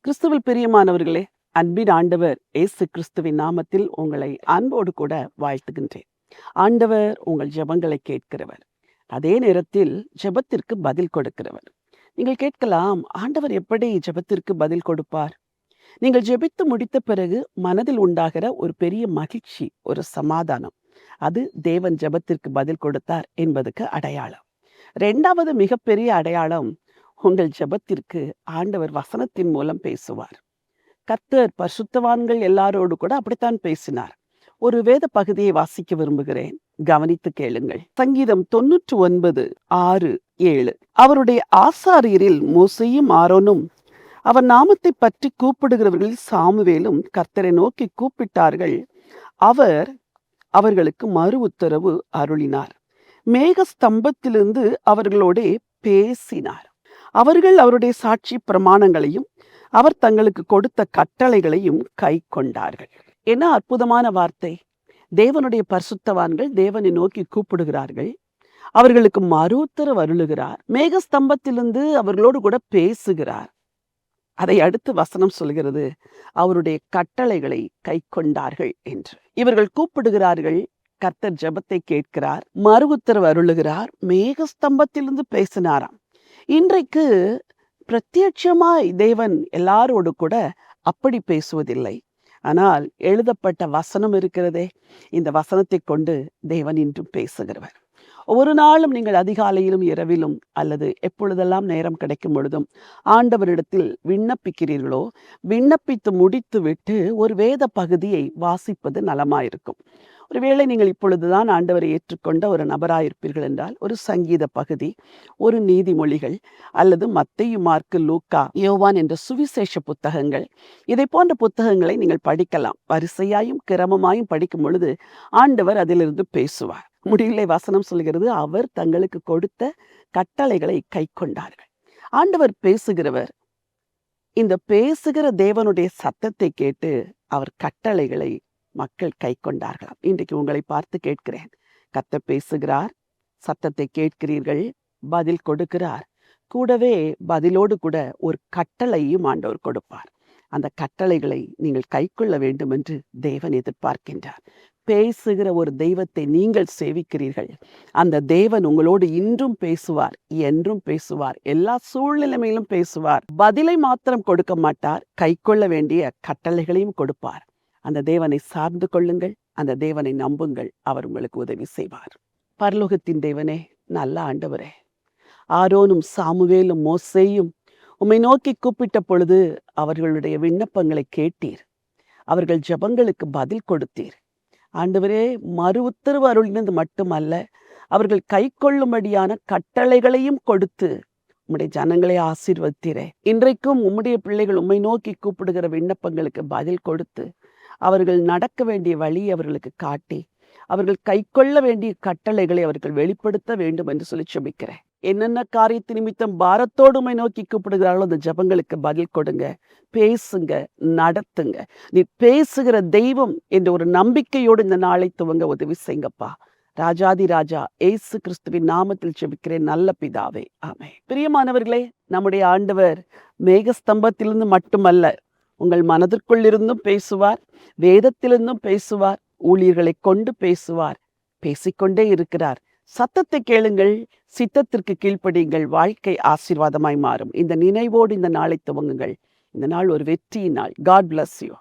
கிறிஸ்துவில் பிரியமானவர்களே, அன்பின் ஆண்டவர் இயேசு கிறிஸ்துவின் நாமத்தில் உங்களை அன்போடு கூட வாழ்த்துகின்றேன். ஆண்டவர் உங்கள் ஜெபங்களை கேட்கிறவர். அதே நேரத்தில் ஜெபத்திற்கு பதில் கொடுக்கிறவர். நீங்கள் கேட்கலாம், ஆண்டவர் எப்படி ஜெபத்திற்கு பதில் கொடுப்பார்? நீங்கள் ஜெபித்து முடித்த பிறகு மனதில் உண்டாகிற ஒரு பெரிய மகிழ்ச்சி, ஒரு சமாதானம், அது தேவன் ஜெபத்திற்கு பதில் கொடுத்தார் என்பதுக்கு அடையாளம். 2வது மிகப்பெரிய அடையாளம், உங்கள் ஜெபத்திற்கு ஆண்டவர் வசனத்தின் மூலம் பேசுவார். கர்த்தர் பரிசுத்தவான்கள் எல்லாரோடு கூட அப்படித்தான் பேசினார். ஒரு வேத பகுதியை வாசிக்க விரும்புகிறேன், கவனித்து கேளுங்கள். சங்கீதம் 99:6-7. அவருடைய ஆசாரியரில் மோசேயும் ஆரோனும் அவர் நாமத்தை பற்றி கூப்பிடுகிறவர்களில் சாமுவேலும் கர்த்தரை நோக்கி கூப்பிட்டார்கள். அவர் அவர்களுக்கு மறு உத்தரவு அருளினார். மேக ஸ்தம்பத்திலிருந்து அவர்களோடே பேசினார். அவர்கள் அவருடைய சாட்சி பிரமாணங்களையும் அவர் தங்களுக்கு கொடுத்த கட்டளைகளையும் கை கொண்டார்கள். என்ன அற்புதமான வார்த்தை! தேவனுடைய பரிசுத்தவான்கள் தேவனை நோக்கி கூப்பிடுகிறார்கள். அவர்களுக்கு மறு உத்தரவு அருளுகிறார். மேகஸ்தம்பத்திலிருந்து அவர்களோடு கூட பேசுகிறார். அதை அடுத்து வசனம் சொல்கிறது, அவருடைய கட்டளைகளை கை கொண்டார்கள் என்று. இவர்கள் கூப்பிடுகிறார்கள், கர்த்தர் ஜெபத்தை கேட்கிறார், மறு உத்தரவு அருளுகிறார், மேகஸ்தம்பத்திலிருந்து பேசினாராம். இன்றைக்கு பிரத்யட்சமாய் தேவன் எல்லாரோடு கூட அப்படி பேசுவதில்லை. ஆனால் எழுதப்பட்ட வசனம் இருக்கிறதே, இந்த வசனத்தை கொண்டு தேவன் இன்றும் பேசுகிறவர். ஒவ்வொரு நாளும் நீங்கள் அதிகாலையிலும் இரவிலும் அல்லது எப்பொழுதெல்லாம் நேரம் கிடைக்கும் பொழுதும் ஆண்டவரிடத்தில் விண்ணப்பிக்கிறீர்களோ, விண்ணப்பித்து முடித்து விட்டு ஒரு வேத பகுதியை வாசிப்பது நலமாயிருக்கும். ஒருவேளை நீங்கள் இப்பொழுதுதான் ஆண்டவரை ஏற்றுக்கொண்ட ஒரு நபராயிருப்பீர்கள் என்றால், ஒரு சங்கீத பகுதி, ஒரு நீதிமொழிகள், அல்லது மத்தேயு, மாற்கு, லூக்கா, யோவான் என்ற சுவிசேஷ புத்தகங்கள், இதை போன்ற புத்தகங்களை நீங்கள் படிக்கலாம். வரிசையாயும் கிரமமாயும் படிக்கும் பொழுது ஆண்டவர் அதிலிருந்து பேசுவார். முடிவிலே வசனம் சொல்கிறது, அவர் தங்களுக்கு கொடுத்த கட்டளைகளை கை கொண்டார்கள். ஆண்டவர் பேசுகிறவர். இந்த பேசுகிற தேவனுடைய சத்தத்தை கேட்டு அவர் கட்டளைகளை மக்கள் கை கொண்டார்களாம். இன்றைக்கு உங்களை பார்த்து கேட்கிறேன், கர்த்தர் பேசுகிறார், சத்தத்தை கேட்கிறீர்கள், பதில் கொடுக்கிறார். கூடவே பதிலோடு கூட ஒரு கட்டளையும் ஆண்டவர் கொடுப்பார். அந்த கட்டளைகளை நீங்கள் கைக்கொள்ள வேண்டும் என்று தேவன் எதிர்பார்க்கின்றார். பேசுகிற ஒரு தெய்வத்தை நீங்கள் சேவிக்கிறீர்கள். அந்த தேவன் உங்களோடு இன்றும் பேசுவார், என்றும் பேசுவார், எல்லா சூழ்நிலைமையிலும் பேசுவார். பதிலை மாத்திரம் கொடுக்க மாட்டார், கைக்கொள்ள வேண்டிய கட்டளைகளையும் கொடுப்பார். அந்த தேவனை சார்ந்து கொள்ளுங்கள், அந்த தேவனை நம்புங்கள், அவர் உங்களுக்கு உதவி செய்வார். பரலோகத்தின் தேவனே, நல்ல ஆண்டவரே, ஆரோனும் சாமுவேலும் மோசேயும் உம்மை நோக்கி கூப்பிட்ட பொழுது அவர்களுடைய விண்ணப்பங்களை கேட்டீர். அவர்கள் ஜெபங்களுக்கு பதில் கொடுத்தீர். ஆண்டவரே, மறு உத்தரவு அருளினது மட்டுமல்ல, அவர்கள் கை கொள்ளும்படியான கட்டளைகளையும் கொடுத்து உம்முடைய ஜனங்களை ஆசீர்வதித்தீரே. இன்றைக்கும் உம்முடைய பிள்ளைகள் உம்மை நோக்கி கூப்பிடுகிற விண்ணப்பங்களுக்கு பதில் கொடுத்து, அவர்கள் நடக்க வேண்டிய வழி அவர்களுக்கு காட்டி, அவர்கள் கை கொள்ள வேண்டிய கட்டளைகளை அவர்கள் வெளிப்படுத்த வேண்டும் என்று சொல்லி ஜெபிக்கிறேன். என்னென்ன காரியத்து நிமித்தம் பாரத்தோடு உம்மை நோக்கி கூப்பிடுகிறார்களோ அந்த ஜெபங்களுக்கு பதில் கொடுங்க, பேசுங்க, நடத்துங்க. நீ பேசுகிற தெய்வம் என்ற ஒரு நம்பிக்கையோடு இந்த நாளை துவங்க உதவி செய்யுங்கப்பா. ராஜாதி ராஜா இயேசு கிறிஸ்துவின் நாமத்தில் ஜெபிக்கிறேன் நல்ல பிதாவே, ஆமென். பிரியமானவர்களே, நம்முடைய ஆண்டவர் மேகஸ்தம்பத்திலிருந்து மட்டுமல்ல, உங்கள் மனதிற்குள் இருந்தும் பேசுவார், வேதத்திலிருந்தும் பேசுவார், ஊழியர்களை கொண்டு பேசுவார், பேசிக்கொண்டே இருக்கிறார். சத்தத்தை கேளுங்கள், சித்தத்திற்கு கீழ்ப்படியுங்கள், வாழ்க்கை ஆசீர்வாதமாய் மாறும். இந்த நினைவோடு இந்த நாளை துவங்குங்கள். இந்த நாள் ஒரு வெற்றியின் நாள். God bless you.